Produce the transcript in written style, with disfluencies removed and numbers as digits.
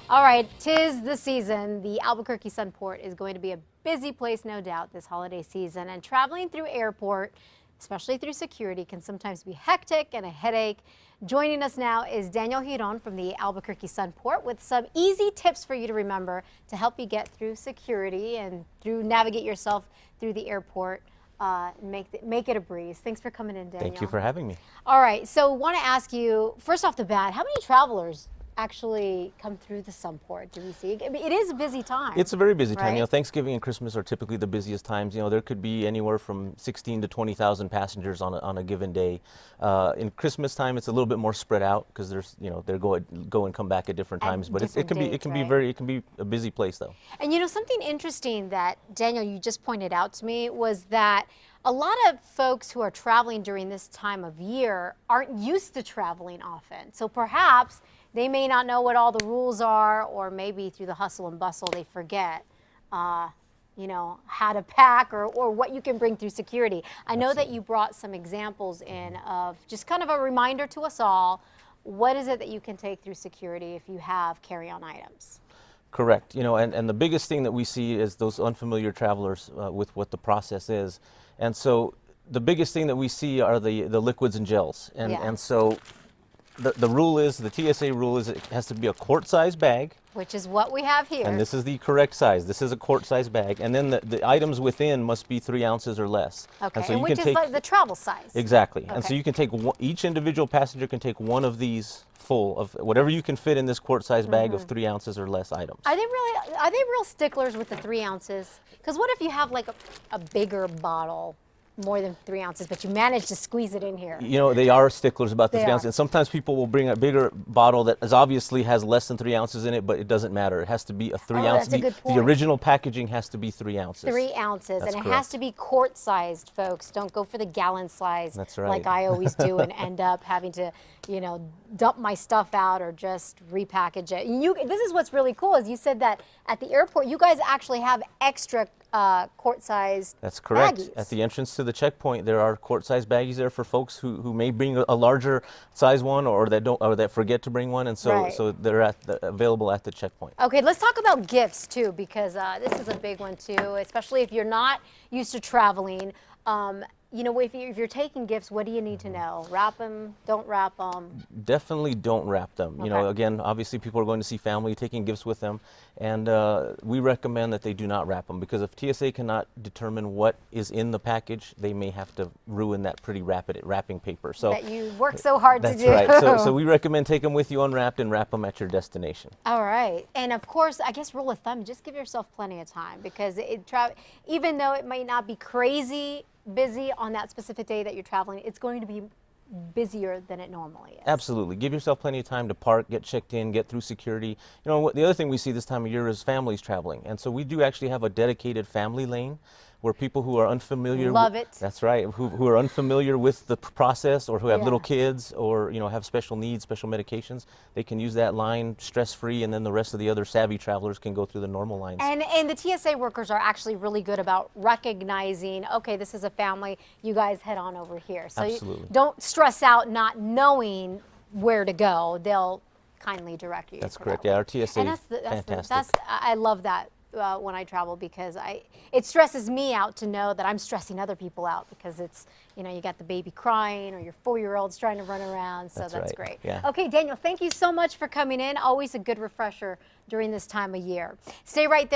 All right, 'tis the season. The Albuquerque Sunport is going to be a busy place, no doubt, this holiday season. And traveling through airport, especially through security, can sometimes be hectic and a headache. Joining us now is Daniel Giron from the Albuquerque Sunport with some easy tips for you to remember to help you get through security and navigate yourself through the airport. Make it a breeze. Thanks for coming in, Daniel. Thank you for having me. All right, so want to ask you, first off the bat, how many travelers actually come through the Sunport? Do we see? I mean, it is a busy time. It's a very busy time. Right? You know, Thanksgiving and Christmas are typically the busiest times. You know, there could be anywhere from 16 to 20,000 passengers on a given day. In Christmas time, it's a little bit more spread out because there's, you know, they're go and come back at different times. But it can be a busy place though. And you know, something interesting that Daniel, you just pointed out to me was that a lot of folks who are traveling during this time of year aren't used to traveling often. So perhaps they may not know what all the rules are, or maybe through the hustle and bustle they forget, you know, how to pack or what you can bring through security. I know that you brought some examples in of just kind of a reminder to us all, what is it that you can take through security if you have carry-on items? Correct. You know, and the biggest thing that we see is those unfamiliar travelers with what the process is. And so the biggest thing that we see are the liquids and gels. And so the rule is, the TSA rule is, it has to be a quart-sized bag. Which is what we have here. And this is the correct size. This is a quart-sized bag. And then the items within must be 3 ounces or less. Okay, and which is like the travel size. Exactly. Okay. And so you can take each individual passenger can take one of these full of whatever you can fit in this quart-sized bag of 3 ounces or less items. Are they real sticklers with the 3 ounces? Because what if you have like a bigger bottle, more than 3 ounces, but you manage to squeeze it in here? You know, they are sticklers about the 3 ounces. And sometimes people will bring a bigger bottle that obviously has less than 3 ounces in it, but it doesn't matter. It has to be a 3 ounce. That's a good point. The original packaging has to be 3 ounces. 3 ounces, That's and correct. It has to be quart-sized, folks. Don't go for the gallon size. That's right. Like I always do, and end up having to, you know, dump my stuff out or just repackage it. This is what's really cool, is you said that at the airport, you guys actually have extra quart-sized. That's correct. Baggies. At the entrance to the checkpoint, there are quart-sized baggies there for folks who may bring a larger size one, or that forget to bring one, and so they're available at the checkpoint. Okay, let's talk about gifts too, because this is a big one too, especially if you're not used to traveling. You know, if you're taking gifts, what do you need to know? Wrap them, don't wrap them? Definitely don't wrap them. Okay. You know, again, obviously people are going to see family, taking gifts with them, and we recommend that they do not wrap them, because if TSA cannot determine what is in the package, they may have to ruin that pretty wrapping paper. So that you work so hard to do. That's right. So we recommend take them with you unwrapped and wrap them at your destination. All right. And of course, I guess rule of thumb, just give yourself plenty of time, because even though it might not be crazy busy on that specific day that you're traveling, it's going to be busier than it normally is. Absolutely. Give yourself plenty of time to park, get checked in, get through security. You know, the other thing we see this time of year is families traveling. And so we do actually have a dedicated family lane where people who are unfamiliar That's right. Who are unfamiliar with the process, or who have little kids, or, you know, have special needs, special medications, they can use that line stress-free, and then the rest of the other savvy travelers can go through the normal lines. And the TSA workers are actually really good about recognizing, okay, this is a family, you guys head on over here. So Absolutely. Don't stress out not knowing where to go. They'll kindly direct you. That's correct. Yeah, our TSA and is fantastic. I love that. When I travel, because it stresses me out to know that I'm stressing other people out, because it's, you know, you got the baby crying, or your 4-year-old's trying to run around, so that's right. great. Yeah. Okay, Daniel, thank you so much for coming in. Always a good refresher during this time of year. Stay right there.